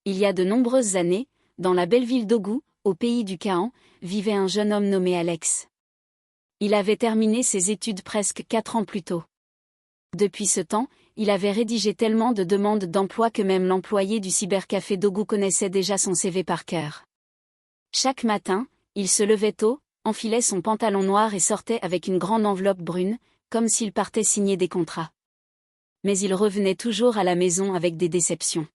Il y a de nombreuses années, dans la belle ville d'Ogou, au pays du Canaan, vivait un jeune homme nommé Alex. Il avait terminé ses études presque 4 ans plus tôt. Depuis ce temps, il avait rédigé tellement de demandes d'emploi que même l'employé du cybercafé d'Ogou connaissait déjà son CV par cœur. Chaque matin, il se levait tôt, enfilait son pantalon noir et sortait avec une grande enveloppe brune, comme s'il partait signer des contrats. Mais il revenait toujours à la maison avec des déceptions.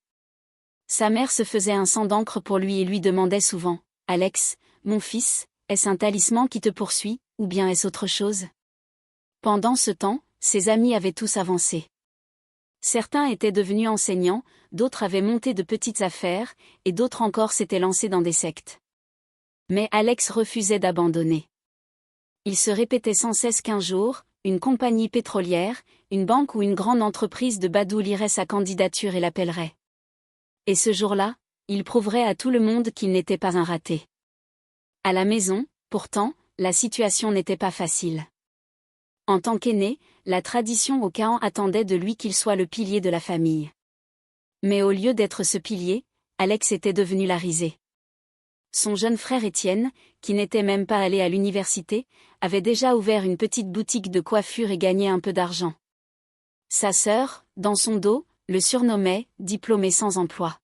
Sa mère se faisait un sang d'encre pour lui et lui demandait souvent « Alex, mon fils, est-ce un talisman qui te poursuit, ou bien est-ce autre chose ?» Pendant ce temps, ses amis avaient tous avancé. Certains étaient devenus enseignants, d'autres avaient monté de petites affaires, et d'autres encore s'étaient lancés dans des sectes. Mais Alex refusait d'abandonner. Il se répétait sans cesse qu'un jour, une compagnie pétrolière, une banque ou une grande entreprise de Badou lirait sa candidature et l'appellerait. Et ce jour-là, il prouverait à tout le monde qu'il n'était pas un raté. À la maison, pourtant, la situation n'était pas facile. En tant qu'aîné, la tradition au Canaan attendait de lui qu'il soit le pilier de la famille. Mais au lieu d'être ce pilier, Alex était devenu la risée. Son jeune frère Étienne, qui n'était même pas allé à l'université, avait déjà ouvert une petite boutique de coiffure et gagné un peu d'argent. Sa sœur, dans son dos, le surnommait « diplômé sans emploi ».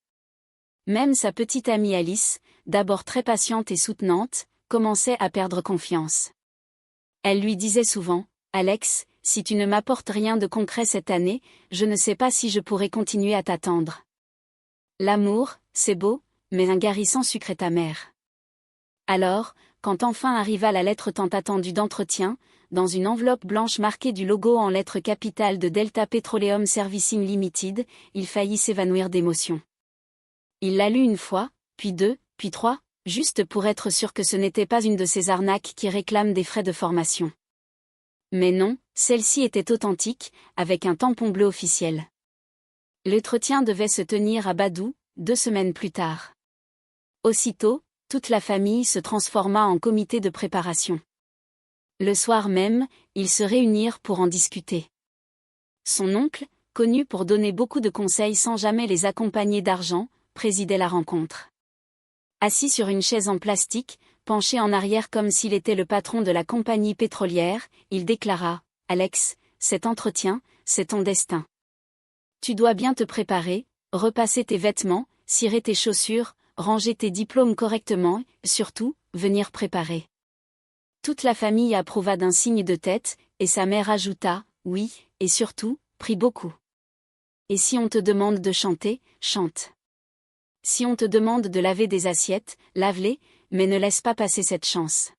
Même sa petite amie Alice, d'abord très patiente et soutenante, commençait à perdre confiance. Elle lui disait souvent « Alex, si tu ne m'apportes rien de concret cette année, je ne sais pas si je pourrai continuer à t'attendre. L'amour, c'est beau, mais un gari sans sucre est amer. » Alors, quand enfin arriva la lettre tant attendue d'entretien, dans une enveloppe blanche marquée du logo en lettres capitales de Delta Petroleum Servicing Limited, il faillit s'évanouir d'émotion. Il l'a lu une fois, puis deux, puis trois, juste pour être sûr que ce n'était pas une de ces arnaques qui réclament des frais de formation. Mais non, celle-ci était authentique, avec un tampon bleu officiel. L'entretien devait se tenir à Badou, 2 semaines plus tard. Aussitôt, toute la famille se transforma en comité de préparation. Le soir même, ils se réunirent pour en discuter. Son oncle, connu pour donner beaucoup de conseils sans jamais les accompagner d'argent, présidait la rencontre. Assis sur une chaise en plastique, penché en arrière comme s'il était le patron de la compagnie pétrolière, il déclara « Alex, cet entretien, c'est ton destin. Tu dois bien te préparer, repasser tes vêtements, cirer tes chaussures, ranger tes diplômes correctement, surtout, venir préparer. » Toute la famille approuva d'un signe de tête, et sa mère ajouta « Oui, et surtout, prie beaucoup. Et si on te demande de chanter, chante. Si on te demande de laver des assiettes, lave-les, mais ne laisse pas passer cette chance. »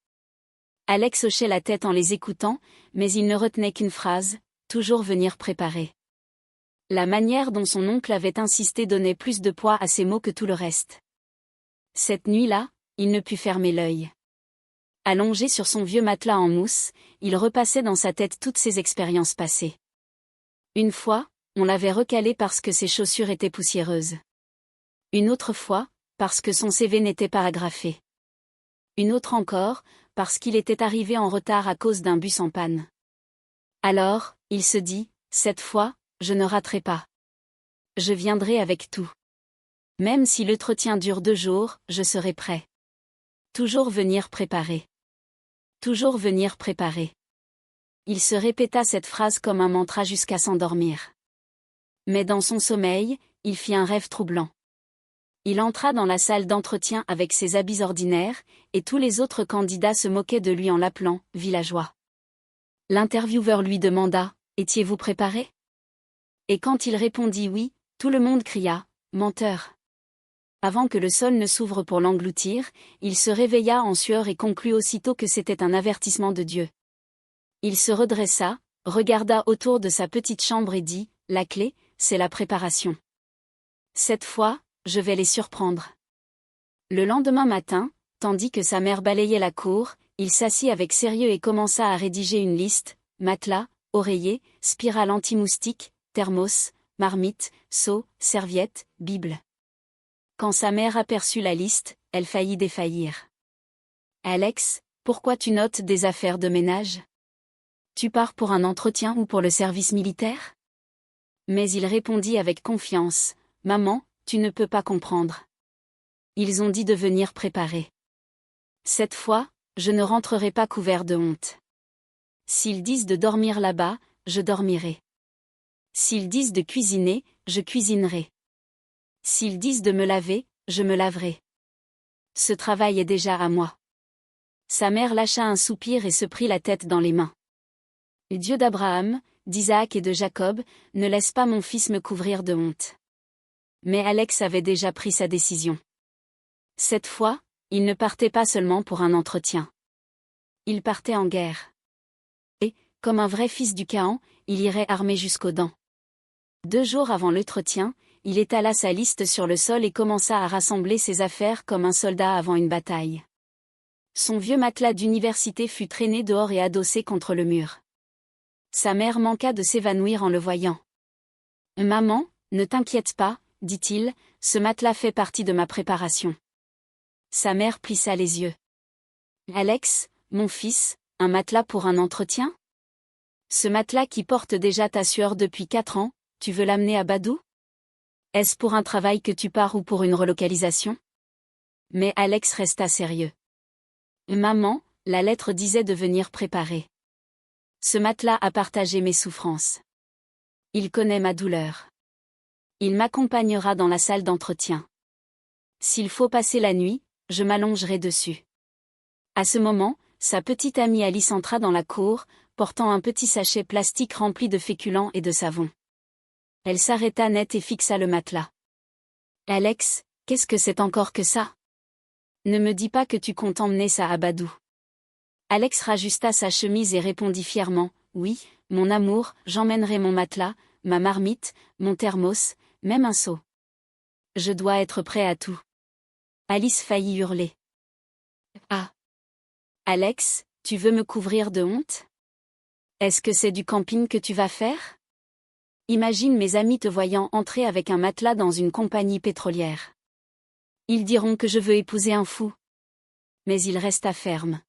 Alex hochait la tête en les écoutant, mais il ne retenait qu'une phrase, toujours venir préparer. La manière dont son oncle avait insisté donnait plus de poids à ses mots que tout le reste. Cette nuit-là, il ne put fermer l'œil. Allongé sur son vieux matelas en mousse, il repassait dans sa tête toutes ses expériences passées. Une fois, on l'avait recalé parce que ses chaussures étaient poussiéreuses. Une autre fois, parce que son CV n'était pas agrafé. Une autre encore, parce qu'il était arrivé en retard à cause d'un bus en panne. Alors, il se dit, cette fois, je ne raterai pas. Je viendrai avec tout. Même si l'entretien dure 2 jours, je serai prêt. Toujours venir préparer. Toujours venir préparer. Il se répéta cette phrase comme un mantra jusqu'à s'endormir. Mais dans son sommeil, il fit un rêve troublant. Il entra dans la salle d'entretien avec ses habits ordinaires, et tous les autres candidats se moquaient de lui en l'appelant « villageois ». L'intervieweur lui demanda « Étiez-vous préparé ?» Et quand il répondit oui, tout le monde cria « Menteur !» Avant que le sol ne s'ouvre pour l'engloutir, il se réveilla en sueur et conclut aussitôt que c'était un avertissement de Dieu. Il se redressa, regarda autour de sa petite chambre et dit « La clé, c'est la préparation. Cette fois, je vais les surprendre. » Le lendemain matin, tandis que sa mère balayait la cour, il s'assit avec sérieux et commença à rédiger une liste, matelas, oreiller, spirale anti-moustique, thermos, marmite, seau, serviette, Bible. Quand sa mère aperçut la liste, elle faillit défaillir. « Alex, pourquoi tu notes des affaires de ménage ? Tu pars pour un entretien ou pour le service militaire ?» Mais il répondit avec confiance, « Maman, tu ne peux pas comprendre. Ils ont dit de venir préparer. Cette fois, je ne rentrerai pas couvert de honte. S'ils disent de dormir là-bas, je dormirai. S'ils disent de cuisiner, je cuisinerai. S'ils disent de me laver, je me laverai. Ce travail est déjà à moi. Sa mère lâcha un soupir et se prit la tête dans les mains. Dieu d'Abraham, d'Isaac et de Jacob, ne laisse pas mon fils me couvrir de honte. Mais Alex avait déjà pris sa décision. Cette fois, il ne partait pas seulement pour un entretien. Il partait en guerre. Et, comme un vrai fils du Canaan, il irait armé jusqu'aux dents. 2 jours avant l'entretien, il étala sa liste sur le sol et commença à rassembler ses affaires comme un soldat avant une bataille. Son vieux matelas d'université fut traîné dehors et adossé contre le mur. Sa mère manqua de s'évanouir en le voyant. « Maman, ne t'inquiète pas, dit-il, ce matelas fait partie de ma préparation. » Sa mère plissa les yeux. « Alex, mon fils, un matelas pour un entretien ? Ce matelas qui porte déjà ta sueur depuis 4 ans, tu veux l'amener à Badou ? Est-ce pour un travail que tu pars ou pour une relocalisation ? » Mais Alex resta sérieux. « Maman, la lettre disait de venir préparer. Ce matelas a partagé mes souffrances. Il connaît ma douleur. Il m'accompagnera dans la salle d'entretien. S'il faut passer la nuit, je m'allongerai dessus. » À ce moment, sa petite amie Alice entra dans la cour, portant un petit sachet plastique rempli de féculents et de savon. Elle s'arrêta net et fixa le matelas. « Alex, qu'est-ce que c'est encore que ça ? Ne me dis pas que tu comptes emmener ça à Badou. » Alex rajusta sa chemise et répondit fièrement, « Oui, mon amour, j'emmènerai mon matelas, ma marmite, mon thermos, même un seau. Je dois être prêt à tout. » Alice faillit hurler. « Ah ! Alex, tu veux me couvrir de honte ? Est-ce que c'est du camping que tu vas faire ? Imagine mes amis te voyant entrer avec un matelas dans une compagnie pétrolière. Ils diront que je veux épouser un fou. » Mais il resta ferme.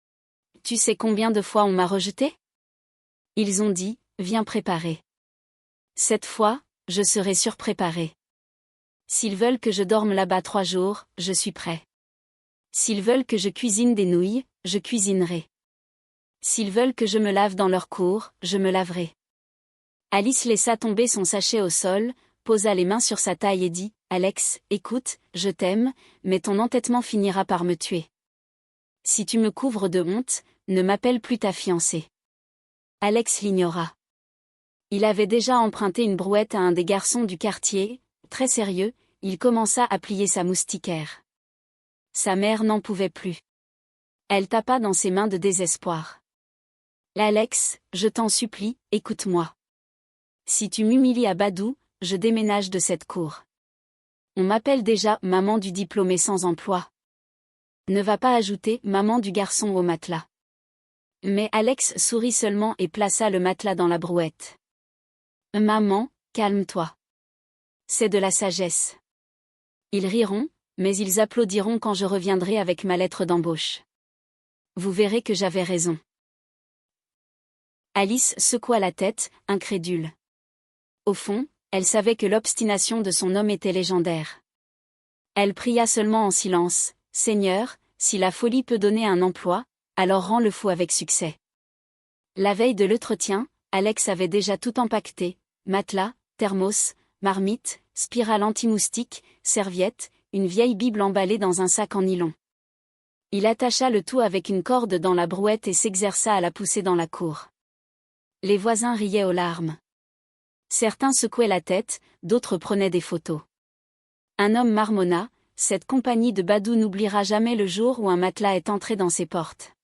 « Tu sais combien de fois on m'a rejeté ? Ils ont dit, viens préparer. Cette fois, je serai surpréparé. S'ils veulent que je dorme là-bas 3 jours, je suis prêt. S'ils veulent que je cuisine des nouilles, je cuisinerai. S'ils veulent que je me lave dans leur cour, je me laverai. » Alice laissa tomber son sachet au sol, posa les mains sur sa taille et dit, « Alex, écoute, je t'aime, mais ton entêtement finira par me tuer. Si tu me couvres de honte, ne m'appelle plus ta fiancée. » Alex l'ignora. Il avait déjà emprunté une brouette à un des garçons du quartier. Très sérieux, il commença à plier sa moustiquaire. Sa mère n'en pouvait plus. Elle tapa dans ses mains de désespoir. « Alex, je t'en supplie, écoute-moi. Si tu m'humilies à Badou, je déménage de cette cour. On m'appelle déjà maman du diplômé sans emploi. Ne va pas ajouter maman du garçon au matelas. » Mais Alex sourit seulement et plaça le matelas dans la brouette. « Maman, calme-toi. C'est de la sagesse. Ils riront, mais ils applaudiront quand je reviendrai avec ma lettre d'embauche. Vous verrez que j'avais raison. » Alice secoua la tête, incrédule. Au fond, elle savait que l'obstination de son homme était légendaire. Elle pria seulement en silence, « Seigneur, si la folie peut donner un emploi, alors rends le fou avec succès. » La veille de l'entretien, Alex avait déjà tout empaqueté, matelas, thermos, marmite, spirale anti-moustique, serviette, une vieille Bible emballée dans un sac en nylon. Il attacha le tout avec une corde dans la brouette et s'exerça à la pousser dans la cour. Les voisins riaient aux larmes. Certains secouaient la tête, d'autres prenaient des photos. Un homme marmonna, « Cette compagnie de Badou n'oubliera jamais le jour où un matelas est entré dans ses portes. »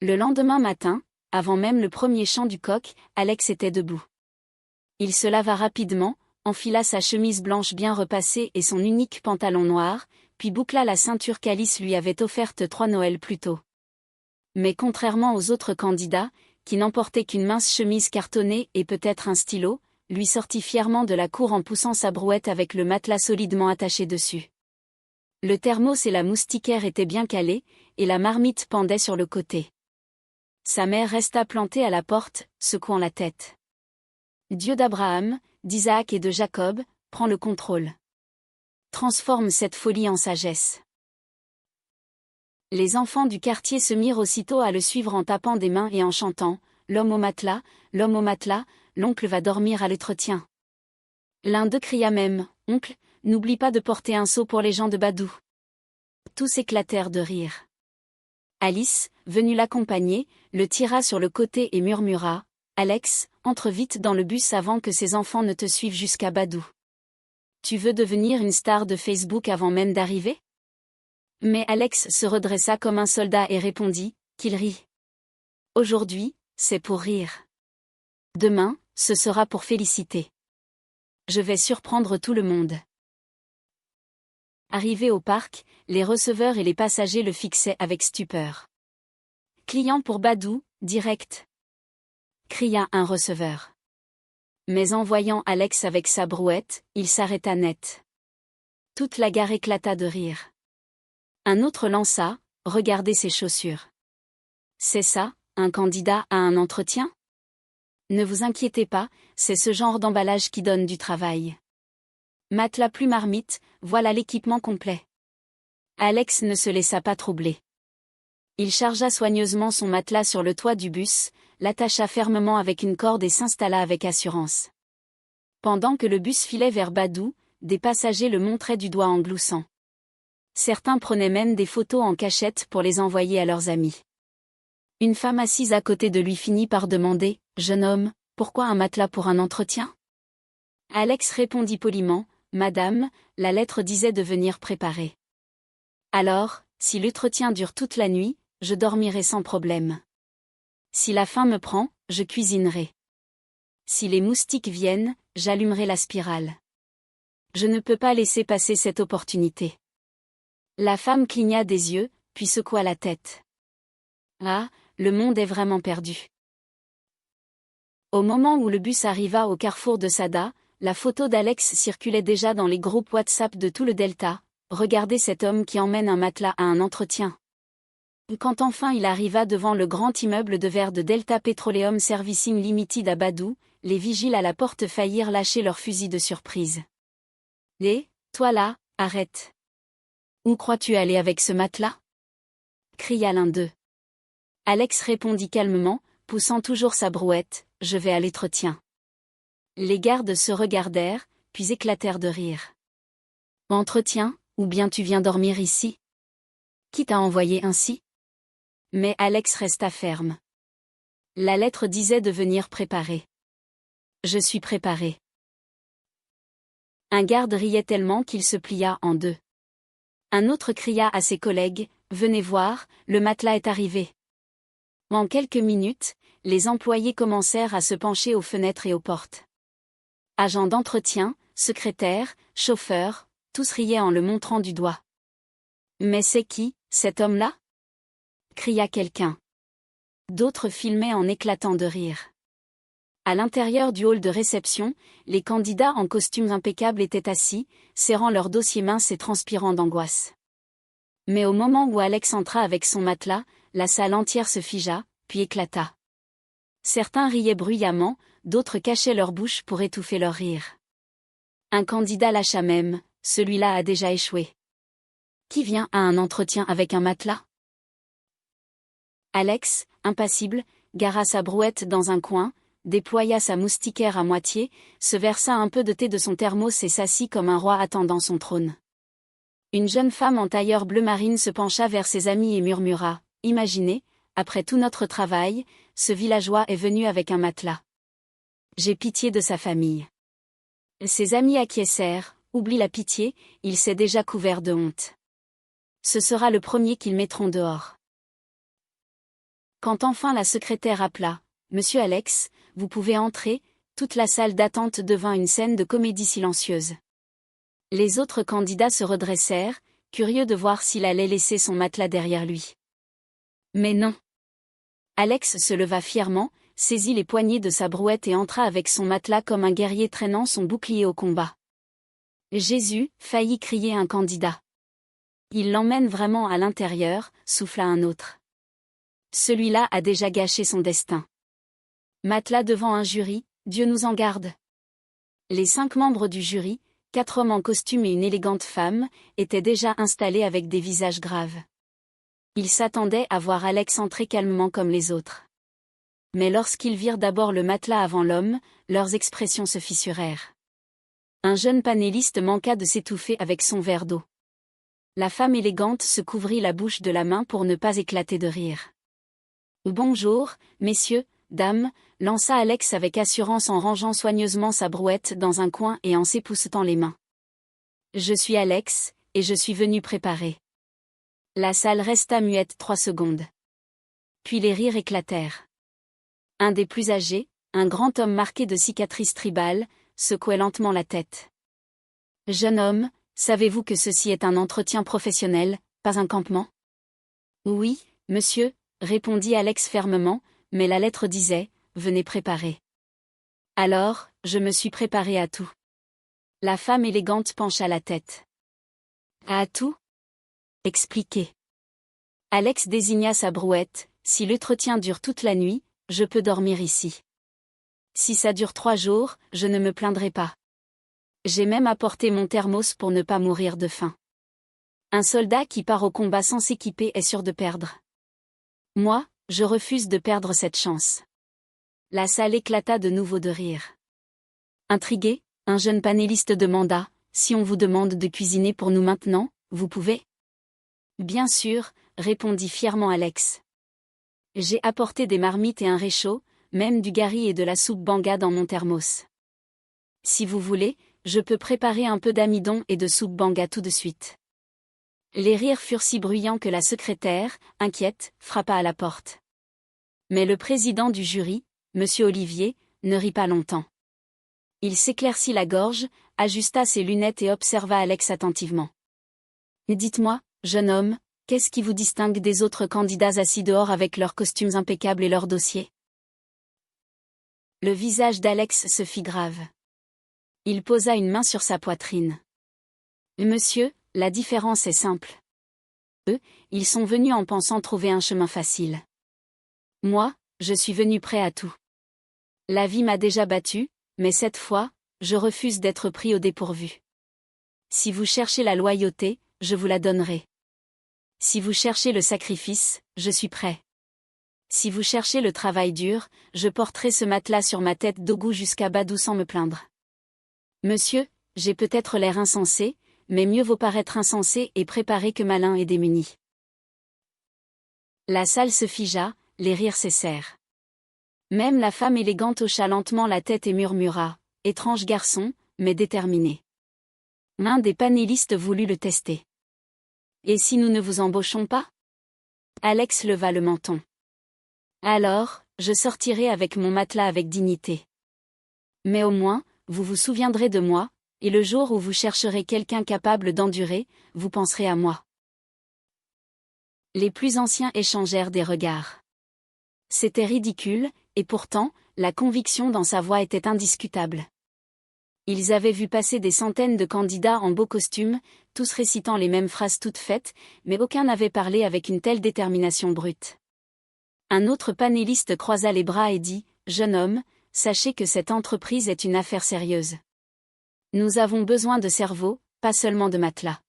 Le lendemain matin, avant même le premier chant du coq, Alex était debout. Il se lava rapidement, enfila sa chemise blanche bien repassée et son unique pantalon noir, puis boucla la ceinture qu'Alice lui avait offerte 3 Noëls plus tôt. Mais contrairement aux autres candidats, qui n'emportaient qu'une mince chemise cartonnée et peut-être un stylo, lui sortit fièrement de la cour en poussant sa brouette avec le matelas solidement attaché dessus. Le thermos et la moustiquaire étaient bien calés, et la marmite pendait sur le côté. Sa mère resta plantée à la porte, secouant la tête. « Dieu d'Abraham, d'Isaac et de Jacob, prends le contrôle. Transforme cette folie en sagesse. Les enfants du quartier se mirent aussitôt à le suivre en tapant des mains et en chantant « L'homme au matelas, l'oncle va dormir à l'entretien ». L'un d'eux cria même « Oncle, n'oublie pas de porter un seau pour les gens de Badou ». Tous éclatèrent de rire. Alice, venue l'accompagner, le tira sur le côté et murmura « Alex, entre vite dans le bus avant que ces enfants ne te suivent jusqu'à Badou. Tu veux devenir une star de Facebook avant même d'arriver ?» Mais Alex se redressa comme un soldat et répondit qu'il rit. Aujourd'hui, c'est pour rire. Demain, ce sera pour féliciter. Je vais surprendre tout le monde. Arrivé au parc, les receveurs et les passagers le fixaient avec stupeur. Client pour Badou, direct, cria un receveur. Mais en voyant Alex avec sa brouette, il s'arrêta net. Toute la gare éclata de rire. Un autre lança « Regardez ses chaussures. C'est ça, un candidat à un entretien ? Ne vous inquiétez pas, c'est ce genre d'emballage qui donne du travail. Matelas plus marmite, voilà l'équipement complet. » Alex ne se laissa pas troubler. Il chargea soigneusement son matelas sur le toit du bus, l'attacha fermement avec une corde et s'installa avec assurance. Pendant que le bus filait vers Badou, des passagers le montraient du doigt en gloussant. Certains prenaient même des photos en cachette pour les envoyer à leurs amis. Une femme assise à côté de lui finit par demander « Jeune homme, pourquoi un matelas pour un entretien ?» Alex répondit poliment « Madame, la lettre disait de venir préparer. » Alors, si l'entretien dure toute la nuit, je dormirai sans problème. Si la faim me prend, je cuisinerai. Si les moustiques viennent, j'allumerai la spirale. Je ne peux pas laisser passer cette opportunité. La femme cligna des yeux, puis secoua la tête. Ah, le monde est vraiment perdu. Au moment où le bus arriva au carrefour de Sada, la photo d'Alex circulait déjà dans les groupes WhatsApp de tout le Delta. Regardez cet homme qui emmène un matelas à un entretien. Quand enfin il arriva devant le grand immeuble de verre de Delta Petroleum Servicing Limited à Badou, les vigiles à la porte faillirent lâcher leurs fusils de surprise. « Hé, toi là, arrête. Où crois-tu aller avec ce matelas ?» cria l'un d'eux. Alex répondit calmement, poussant toujours sa brouette, « Je vais à l'entretien. » Les gardes se regardèrent, puis éclatèrent de rire. « Entretien, ou bien tu viens dormir ici ? Qui t'a envoyé ainsi ?» Mais Alex resta ferme. La lettre disait de venir préparer. « Je suis préparé. » Un garde riait tellement qu'il se plia en deux. Un autre cria à ses collègues, « Venez voir, le matelas est arrivé. » En quelques minutes, les employés commencèrent à se pencher aux fenêtres et aux portes. Agents d'entretien, secrétaires, chauffeurs, tous riaient en le montrant du doigt. « Mais c'est qui, cet homme-là » cria quelqu'un. D'autres filmaient en éclatant de rire. À l'intérieur du hall de réception, les candidats en costumes impeccables étaient assis, serrant leurs dossiers minces et transpirant d'angoisse. Mais au moment où Alex entra avec son matelas, la salle entière se figea, puis éclata. Certains riaient bruyamment, d'autres cachaient leur bouche pour étouffer leur rire. Un candidat lâcha même, « Celui-là a déjà échoué. Qui vient à un entretien avec un matelas ?» Alex, impassible, gara sa brouette dans un coin, déploya sa moustiquaire à moitié, se versa un peu de thé de son thermos et s'assit comme un roi attendant son trône. Une jeune femme en tailleur bleu marine se pencha vers ses amis et murmura, « Imaginez, après tout notre travail, ce villageois est venu avec un matelas. J'ai pitié de sa famille. » Ses amis acquiescèrent, « Oublie la pitié, il s'est déjà couvert de honte. Ce sera le premier qu'ils mettront dehors. » Quand enfin la secrétaire appela, « Monsieur Alex, vous pouvez entrer », toute la salle d'attente devint une scène de comédie silencieuse. Les autres candidats se redressèrent, curieux de voir s'il allait laisser son matelas derrière lui. Mais non. Alex se leva fièrement, saisit les poignées de sa brouette et entra avec son matelas comme un guerrier traînant son bouclier au combat. « Jésus !» faillit crier un candidat. « Il l'emmène vraiment à l'intérieur », souffla un autre. « Celui-là a déjà gâché son destin. » Matelas devant un jury, Dieu nous en garde. Les 5 membres du jury, 4 hommes en costume et une élégante femme, étaient déjà installés avec des visages graves. Ils s'attendaient à voir Alex entrer calmement comme les autres. Mais lorsqu'ils virent d'abord le matelas avant l'homme, leurs expressions se fissurèrent. Un jeune panéliste manqua de s'étouffer avec son verre d'eau. La femme élégante se couvrit la bouche de la main pour ne pas éclater de rire. « Bonjour, messieurs, dames », lança Alex avec assurance en rangeant soigneusement sa brouette dans un coin et en s'époussetant les mains. « Je suis Alex, et je suis venu préparer. » La salle resta muette 3 secondes. Puis les rires éclatèrent. Un des plus âgés, un grand homme marqué de cicatrices tribales, secouait lentement la tête. « Jeune homme, savez-vous que ceci est un entretien professionnel, pas un campement ? » « Oui, monsieur, » répondit Alex fermement, mais la lettre disait « Venez préparer. » Alors, je me suis préparé à tout. La femme élégante pencha la tête. « À tout ? Expliquez. » Alex désigna sa brouette. « Si l'entretien dure toute la nuit, je peux dormir ici. Si ça dure 3 jours, je ne me plaindrai pas. J'ai même apporté mon thermos pour ne pas mourir de faim. Un soldat qui part au combat sans s'équiper est sûr de perdre. Moi, je refuse de perdre cette chance. » La salle éclata de nouveau de rire. Intrigué, un jeune panéliste demanda, « Si on vous demande de cuisiner pour nous maintenant, vous pouvez ? » « Bien sûr, » répondit fièrement Alex. « J'ai apporté des marmites et un réchaud, même du gari et de la soupe banga dans mon thermos. Si vous voulez, je peux préparer un peu d'amidon et de soupe banga tout de suite. » Les rires furent si bruyants que la secrétaire, inquiète, frappa à la porte. Mais le président du jury, M. Olivier, ne rit pas longtemps. Il s'éclaircit la gorge, ajusta ses lunettes et observa Alex attentivement. « Dites-moi, jeune homme, qu'est-ce qui vous distingue des autres candidats assis dehors avec leurs costumes impeccables et leurs dossiers ?» Le visage d'Alex se fit grave. Il posa une main sur sa poitrine. « Monsieur, la différence est simple. Eux, ils sont venus en pensant trouver un chemin facile. Moi, je suis venu prêt à tout. La vie m'a déjà battu, mais cette fois, je refuse d'être pris au dépourvu. Si vous cherchez la loyauté, je vous la donnerai. Si vous cherchez le sacrifice, je suis prêt. Si vous cherchez le travail dur, je porterai ce matelas sur ma tête d'Ogou jusqu'à Badou sans me plaindre. Monsieur, j'ai peut-être l'air insensé, mais mieux vaut paraître insensé et préparé que malin et démuni. » La salle se figea, les rires cessèrent. Même la femme élégante hocha lentement la tête et murmura, « Étrange garçon, mais déterminé. » L'un des panélistes voulut le tester. « Et si nous ne vous embauchons pas ?» Alex leva le menton. « Alors, je sortirai avec mon matelas avec dignité. Mais au moins, vous vous souviendrez de moi, et le jour où vous chercherez quelqu'un capable d'endurer, vous penserez à moi. » Les plus anciens échangèrent des regards. C'était ridicule, et pourtant, la conviction dans sa voix était indiscutable. Ils avaient vu passer des centaines de candidats en beaux costumes, tous récitant les mêmes phrases toutes faites, mais aucun n'avait parlé avec une telle détermination brute. Un autre panéliste croisa les bras et dit, « Jeune homme, sachez que cette entreprise est une affaire sérieuse. Nous avons besoin de cerveaux, pas seulement de matelas. »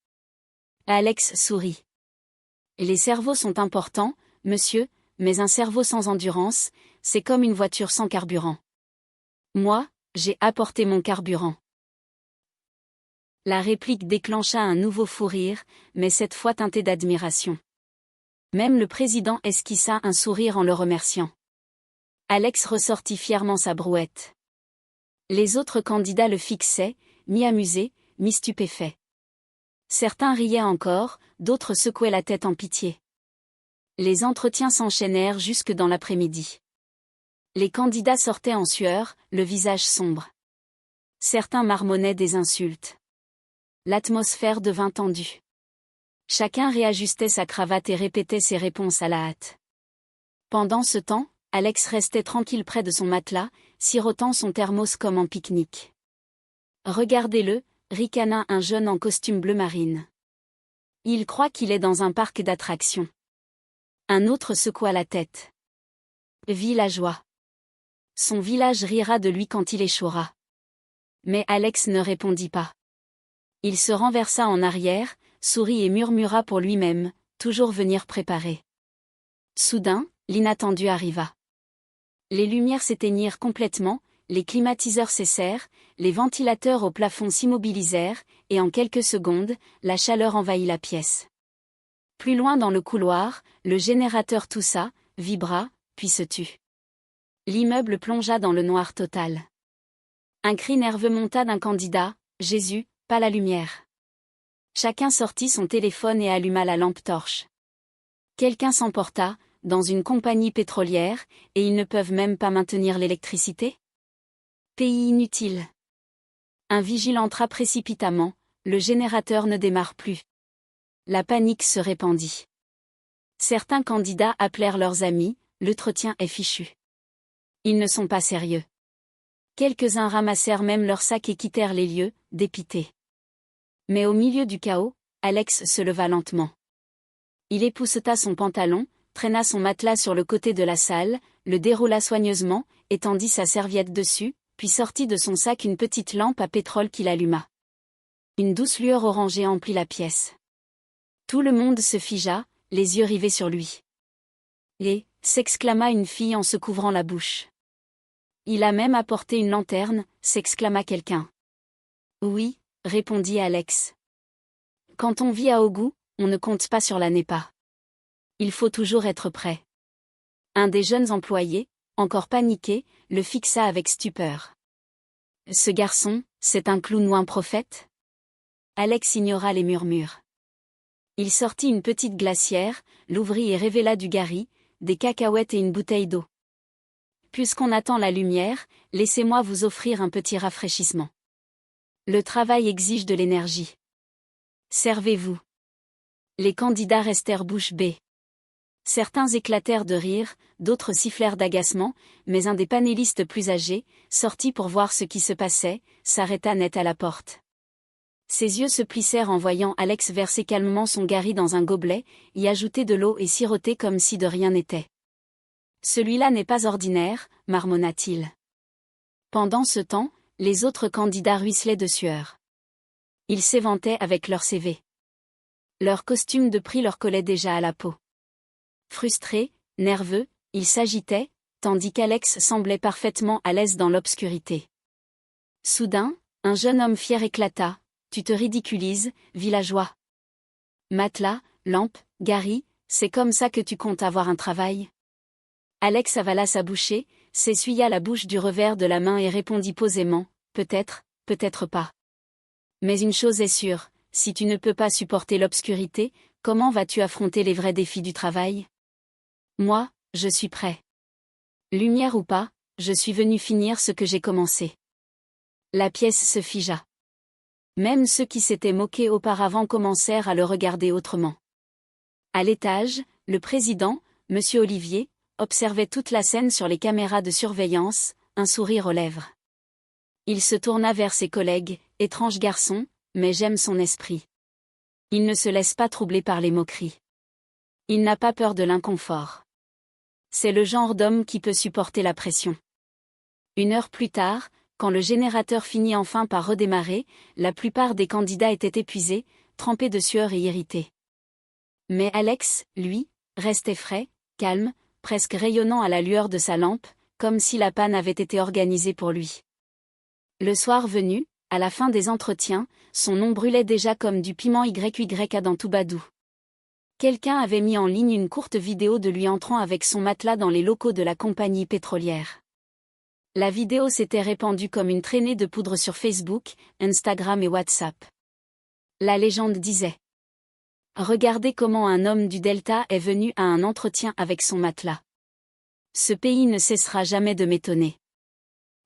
Alex sourit. « Les cerveaux sont importants, monsieur, mais un cerveau sans endurance, c'est comme une voiture sans carburant. Moi, j'ai apporté mon carburant. » La réplique déclencha un nouveau fou rire, mais cette fois teinté d'admiration. Même le président esquissa un sourire en le remerciant. Alex ressortit fièrement sa brouette. Les autres candidats le fixaient, mi-amusés, mi-stupéfaits. Certains riaient encore, d'autres secouaient la tête en pitié. Les entretiens s'enchaînèrent jusque dans l'après-midi. Les candidats sortaient en sueur, le visage sombre. Certains marmonnaient des insultes. L'atmosphère devint tendue. Chacun réajustait sa cravate et répétait ses réponses à la hâte. Pendant ce temps, Alex restait tranquille près de son matelas, sirotant son thermos comme en pique-nique. « Regardez-le » ricana un jeune en costume bleu marine. « Il croit qu'il est dans un parc d'attractions. » Un autre secoua la tête. « Villageois. Son village rira de lui quand il échouera. » Mais Alex ne répondit pas. Il se renversa en arrière, sourit et murmura pour lui-même, toujours venir préparer. Soudain, l'inattendu arriva. Les lumières s'éteignirent complètement, les climatiseurs cessèrent, les ventilateurs au plafond s'immobilisèrent, et en quelques secondes, la chaleur envahit la pièce. Plus loin dans le couloir, le générateur toussa, vibra, puis se tut. L'immeuble plongea dans le noir total. Un cri nerveux monta d'un candidat, « Jésus, pas la lumière !» Chacun sortit son téléphone et alluma la lampe torche. Quelqu'un s'emporta, dans une compagnie pétrolière, et ils ne peuvent même pas maintenir l'électricité? Pays inutile. Un vigile entra précipitamment, le générateur ne démarre plus. La panique se répandit. Certains candidats appelèrent leurs amis, l'entretien est fichu. Ils ne sont pas sérieux. Quelques-uns ramassèrent même leurs sacs et quittèrent les lieux, dépités. Mais au milieu du chaos, Alex se leva lentement. Il épousseta son pantalon, traîna son matelas sur le côté de la salle, le déroula soigneusement, étendit sa serviette dessus, puis sortit de son sac une petite lampe à pétrole qu'il alluma. Une douce lueur orangée emplit la pièce. Tout le monde se figea, les yeux rivés sur lui. « Et » s'exclama une fille en se couvrant la bouche. « Il a même apporté une lanterne » s'exclama quelqu'un. « Oui » répondit Alex. « Quand on vit à Ogu, on ne compte pas sur la NEPA. Il faut toujours être prêt. » Un des jeunes employés, encore paniqué, le fixa avec stupeur. « Ce garçon, c'est un clown ou un prophète ?» Alex ignora les murmures. Il sortit une petite glacière, l'ouvrit et révéla du gari, des cacahuètes et une bouteille d'eau. « Puisqu'on attend la lumière, laissez-moi vous offrir un petit rafraîchissement. Le travail exige de l'énergie. Servez-vous. » Les candidats restèrent bouche bée. Certains éclatèrent de rire, d'autres sifflèrent d'agacement, mais un des panélistes plus âgés, sorti pour voir ce qui se passait, s'arrêta net à la porte. Ses yeux se plissèrent en voyant Alex verser calmement son gari dans un gobelet, y ajouter de l'eau et siroter comme si de rien n'était. « Celui-là n'est pas ordinaire » marmonna-t-il. Pendant ce temps, les autres candidats ruisselaient de sueur. Ils s'éventaient avec leur CV. Leur costume de prix leur collait déjà à la peau. Frustrés, nerveux, ils s'agitaient, tandis qu'Alex semblait parfaitement à l'aise dans l'obscurité. Soudain, un jeune homme fier éclata. « Tu te ridiculises, villageois. Matelas, lampe, gari, c'est comme ça que tu comptes avoir un travail ?» Alex avala sa bouchée, s'essuya la bouche du revers de la main et répondit posément, « Peut-être, peut-être pas. Mais une chose est sûre, si tu ne peux pas supporter l'obscurité, comment vas-tu affronter les vrais défis du travail ? Moi, je suis prêt. Lumière ou pas, je suis venu finir ce que j'ai commencé. » La pièce se figea. Même ceux qui s'étaient moqués auparavant commencèrent à le regarder autrement. À l'étage, le président, M. Olivier, observait toute la scène sur les caméras de surveillance, un sourire aux lèvres. Il se tourna vers ses collègues, « Étrange garçon, mais j'aime son esprit. Il ne se laisse pas troubler par les moqueries. Il n'a pas peur de l'inconfort. C'est le genre d'homme qui peut supporter la pression. » Une heure plus tard, quand le générateur finit enfin par redémarrer, la plupart des candidats étaient épuisés, trempés de sueur et irrités. Mais Alex, lui, restait frais, calme, presque rayonnant à la lueur de sa lampe, comme si la panne avait été organisée pour lui. Le soir venu, à la fin des entretiens, son nom brûlait déjà comme du piment YYA dans Toubadou. Quelqu'un avait mis en ligne une courte vidéo de lui entrant avec son matelas dans les locaux de la compagnie pétrolière. La vidéo s'était répandue comme une traînée de poudre sur Facebook, Instagram et WhatsApp. La légende disait: « Regardez comment un homme du Delta est venu à un entretien avec son matelas. Ce pays ne cessera jamais de m'étonner. »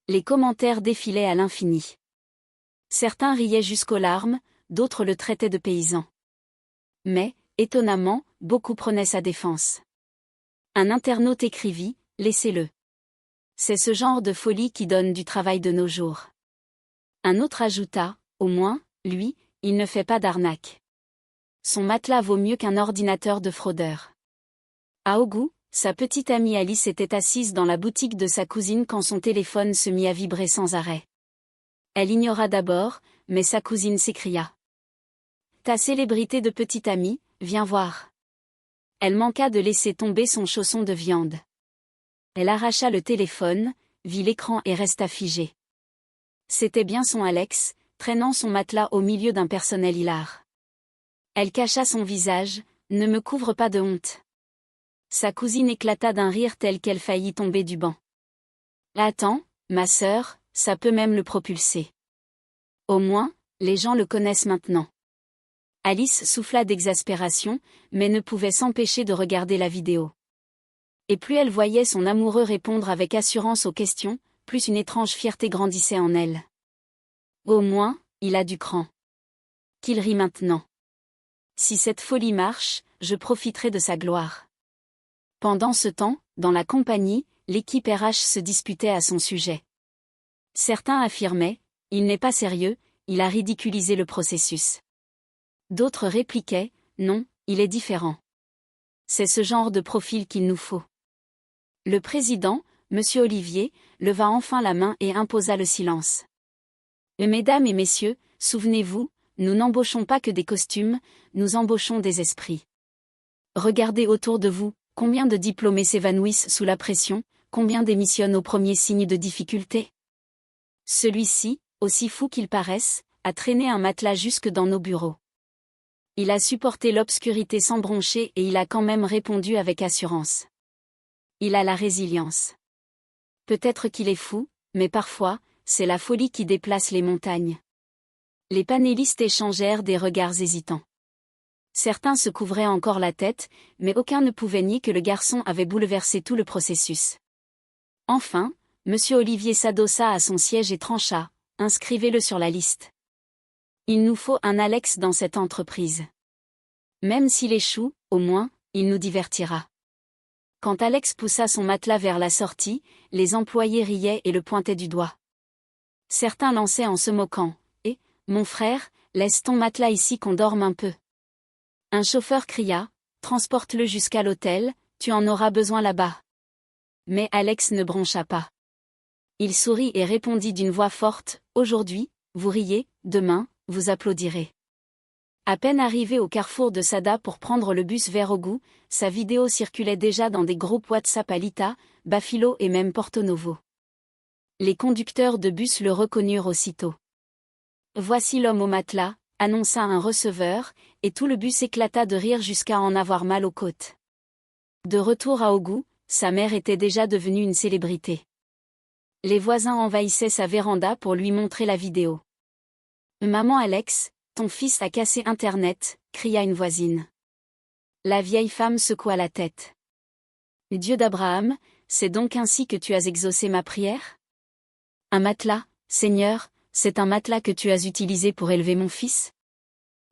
Les commentaires défilaient à l'infini. Certains riaient jusqu'aux larmes, d'autres le traitaient de paysan. Mais, étonnamment, beaucoup prenaient sa défense. Un internaute écrivit: « Laissez-le. C'est ce genre de folie qui donne du travail de nos jours. » Un autre ajouta: « Au moins, lui, il ne fait pas d'arnaque. Son matelas vaut mieux qu'un ordinateur de fraudeur. » À Ogu, sa petite amie Alice était assise dans la boutique de sa cousine quand son téléphone se mit à vibrer sans arrêt. Elle ignora d'abord, mais sa cousine s'écria: Ta célébrité de petite amie, viens voir. Elle manqua de laisser tomber son chausson de viande. Elle arracha le téléphone, vit l'écran et resta figée. C'était bien son Alex, traînant son matelas au milieu d'un personnel hilar. Elle cacha son visage, ne me couvre pas de honte. Sa cousine éclata d'un rire tel qu'elle faillit tomber du banc. Attends, ma sœur, ça peut même le propulser. Au moins, les gens le connaissent maintenant. Alice souffla d'exaspération, mais ne pouvait s'empêcher de regarder la vidéo. Et plus elle voyait son amoureux répondre avec assurance aux questions, plus une étrange fierté grandissait en elle. Au moins, il a du cran. Qu'il rit maintenant. Si cette folie marche, je profiterai de sa gloire. Pendant ce temps, dans la compagnie, l'équipe RH se disputait à son sujet. Certains affirmaient « Il n'est pas sérieux, il a ridiculisé le processus ». D'autres répliquaient « Non, il est différent. C'est ce genre de profil qu'il nous faut ». Le président, M. Olivier, leva enfin la main et imposa le silence. « Mesdames et messieurs, souvenez-vous, nous n'embauchons pas que des costumes, nous embauchons des esprits. Regardez autour de vous, combien de diplômés s'évanouissent sous la pression, combien démissionnent au premier signe de difficulté. Celui-ci, aussi fou qu'il paraisse, a traîné un matelas jusque dans nos bureaux. Il a supporté l'obscurité sans broncher et il a quand même répondu avec assurance. Il a la résilience. Peut-être qu'il est fou, mais parfois, c'est la folie qui déplace les montagnes. » Les panélistes échangèrent des regards hésitants. Certains se couvraient encore la tête, mais aucun ne pouvait nier que le garçon avait bouleversé tout le processus. Enfin, M. Olivier s'adossa à son siège et trancha « Inscrivez-le sur la liste. Il nous faut un Alex dans cette entreprise. Même s'il échoue, au moins, il nous divertira. » Quand Alex poussa son matelas vers la sortie, les employés riaient et le pointaient du doigt. Certains lançaient en se moquant « Eh, mon frère, laisse ton matelas ici qu'on dorme un peu. » Un chauffeur cria « Transporte-le jusqu'à l'hôtel, tu en auras besoin là-bas. » Mais Alex ne broncha pas. Il sourit et répondit d'une voix forte « Aujourd'hui, vous riez, demain, vous applaudirez. » À peine arrivé au carrefour de Sada pour prendre le bus vers Ogu, sa vidéo circulait déjà dans des groupes WhatsApp à Lita, Bafilo et même Porto Novo. Les conducteurs de bus le reconnurent aussitôt. « Voici l'homme au matelas », annonça un receveur, et tout le bus éclata de rire jusqu'à en avoir mal aux côtes. De retour à Ogu, sa mère était déjà devenue une célébrité. Les voisins envahissaient sa véranda pour lui montrer la vidéo. « Maman Alex, ton fils a cassé Internet », cria une voisine. La vieille femme secoua la tête. « Dieu d'Abraham, c'est donc ainsi que tu as exaucé ma prière ? Un matelas, Seigneur, c'est un matelas que tu as utilisé pour élever mon fils ?»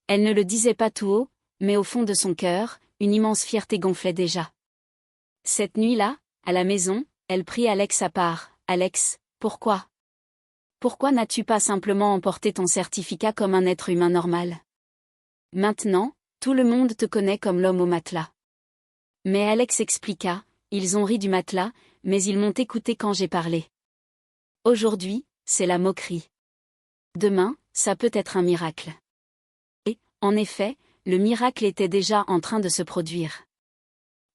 Elle ne le disait pas tout haut, mais au fond de son cœur, une immense fierté gonflait déjà. Cette nuit-là, à la maison, elle prit Alex à part. « Alex, pourquoi ? Pourquoi n'as-tu pas simplement emporté ton certificat comme un être humain normal ? Maintenant, tout le monde te connaît comme l'homme au matelas. » Mais Alex expliqua, « Ils ont ri du matelas, mais ils m'ont écouté quand j'ai parlé. Aujourd'hui, c'est la moquerie. Demain, ça peut être un miracle. » Et, en effet, le miracle était déjà en train de se produire.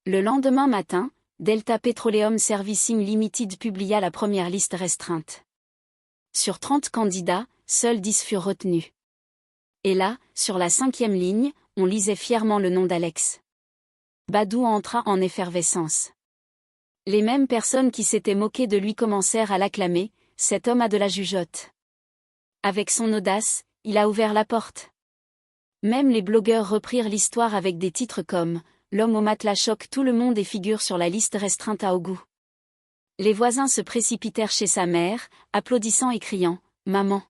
Le lendemain matin, Delta Petroleum Servicing Limited publia la première liste restreinte. Sur 30 candidats, seuls 10 furent retenus. Et là, sur la 5e ligne, on lisait fièrement le nom d'Alex. Badou entra en effervescence. Les mêmes personnes qui s'étaient moquées de lui commencèrent à l'acclamer, « Cet homme a de la jugeote. Avec son audace, il a ouvert la porte. » Même les blogueurs reprirent l'histoire avec des titres comme « L'homme au matelas choque tout le monde et figure sur la liste restreinte à Ogu. » Les voisins se précipitèrent chez sa mère, applaudissant et criant « Maman!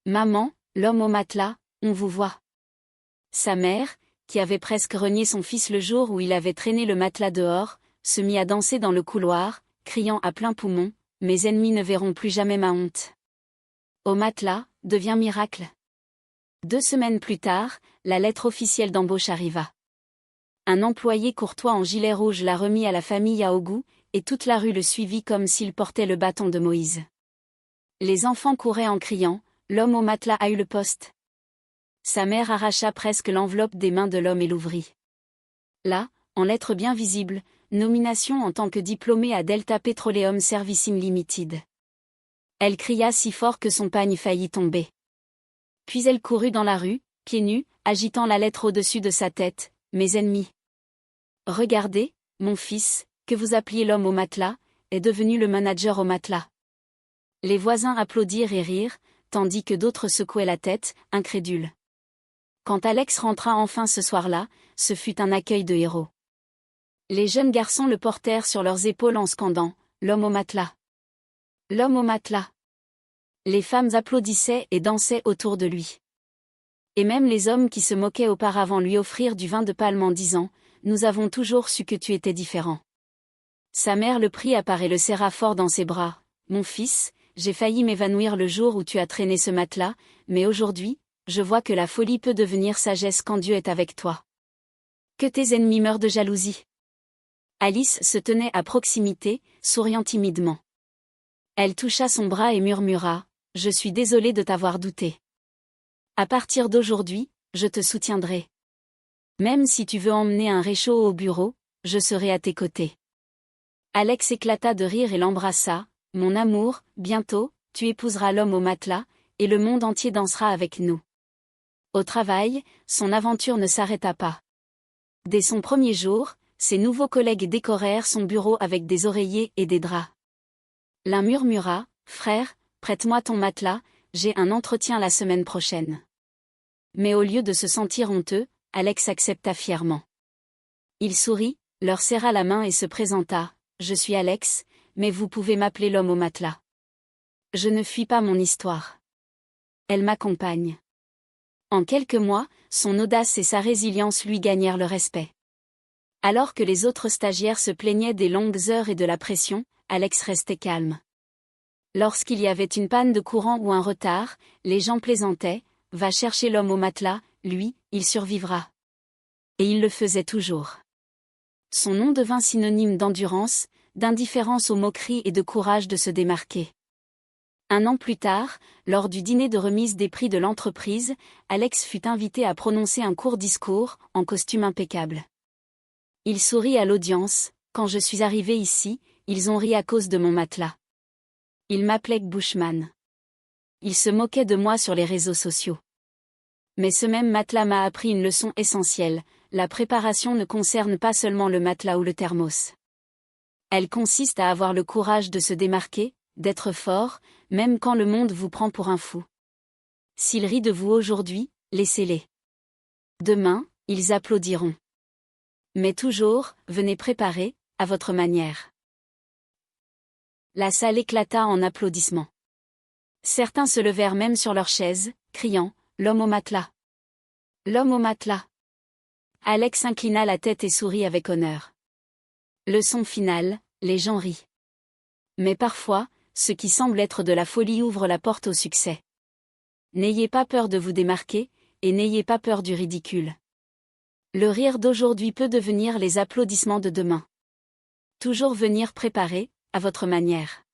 Maman, l'homme au matelas, on vous voit. » Sa mère, qui avait presque renié son fils le jour où il avait traîné le matelas dehors, se mit à danser dans le couloir, criant à plein poumon « Mes ennemis ne verront plus jamais ma honte. » Au matelas, devient miracle. 2 semaines plus tard, la lettre officielle d'embauche arriva. Un employé courtois en gilet rouge la remit à la famille à Ogu, et toute la rue le suivit comme s'il portait le bâton de Moïse. Les enfants couraient en criant « L'homme au matelas a eu le poste. » Sa mère arracha presque l'enveloppe des mains de l'homme et l'ouvrit. Là, en lettres bien visibles, nomination en tant que diplômée à Delta Petroleum Servicing Limited. Elle cria si fort que son pagne faillit tomber. Puis elle courut dans la rue, pieds nus, agitant la lettre au-dessus de sa tête. Mes ennemis. Regardez, mon fils, que vous appeliez l'homme au matelas, est devenu le manager au matelas. Les voisins applaudirent et rirent, tandis que d'autres secouaient la tête, incrédules. Quand Alex rentra enfin ce soir-là, ce fut un accueil de héros. Les jeunes garçons le portèrent sur leurs épaules en scandant « L'homme au matelas ! L'homme au matelas !» Les femmes applaudissaient et dansaient autour de lui. Et même les hommes qui se moquaient auparavant lui offrirent du vin de palme en disant « Nous avons toujours su que tu étais différent. » Sa mère le prit à part et le serra fort dans ses bras. « Mon fils, j'ai failli m'évanouir le jour où tu as traîné ce matelas, mais aujourd'hui, je vois que la folie peut devenir sagesse quand Dieu est avec toi. Que tes ennemis meurent de jalousie. » Alice se tenait à proximité, souriant timidement. Elle toucha son bras et murmura « Je suis désolée de t'avoir douté. À partir d'aujourd'hui, je te soutiendrai. Même si tu veux emmener un réchaud au bureau, je serai à tes côtés. » Alex éclata de rire et l'embrassa. « Mon amour, bientôt, tu épouseras l'homme au matelas, et le monde entier dansera avec nous. » Au travail, son aventure ne s'arrêta pas. Dès son premier jour, ses nouveaux collègues décorèrent son bureau avec des oreillers et des draps. L'un murmura « Frère, prête-moi ton matelas, j'ai un entretien la semaine prochaine. » Mais au lieu de se sentir honteux, Alex accepta fièrement. Il sourit, leur serra la main et se présenta. « Je suis Alex, mais vous pouvez m'appeler l'homme au matelas. Je ne fuis pas mon histoire. Elle m'accompagne. » En quelques mois, son audace et sa résilience lui gagnèrent le respect. Alors que les autres stagiaires se plaignaient des longues heures et de la pression, Alex restait calme. Lorsqu'il y avait une panne de courant ou un retard, les gens plaisantaient. « Va chercher l'homme au matelas, lui, il survivra. » Et il le faisait toujours. Son nom devint synonyme d'endurance, d'indifférence aux moqueries et de courage de se démarquer. Un an plus tard, lors du dîner de remise des prix de l'entreprise, Alex fut invité à prononcer un court discours, en costume impeccable. Il sourit à l'audience. « Quand je suis arrivé ici, ils ont ri à cause de mon matelas. Ils m'appelaient Bushman. Ils se moquaient de moi sur les réseaux sociaux. Mais ce même matelas m'a appris une leçon essentielle, la préparation ne concerne pas seulement le matelas ou le thermos. Elle consiste à avoir le courage de se démarquer, d'être fort, même quand le monde vous prend pour un fou. S'ils rient de vous aujourd'hui, laissez-les. Demain, ils applaudiront. Mais toujours, venez préparer, à votre manière. » La salle éclata en applaudissements. Certains se levèrent même sur leurs chaises, criant « L'homme au matelas ! L'homme au matelas !» Alex inclina la tête et sourit avec honneur. Leçon finale, les gens rient. Mais parfois, ce qui semble être de la folie ouvre la porte au succès. N'ayez pas peur de vous démarquer, et n'ayez pas peur du ridicule. Le rire d'aujourd'hui peut devenir les applaudissements de demain. Toujours venir préparer, à votre manière.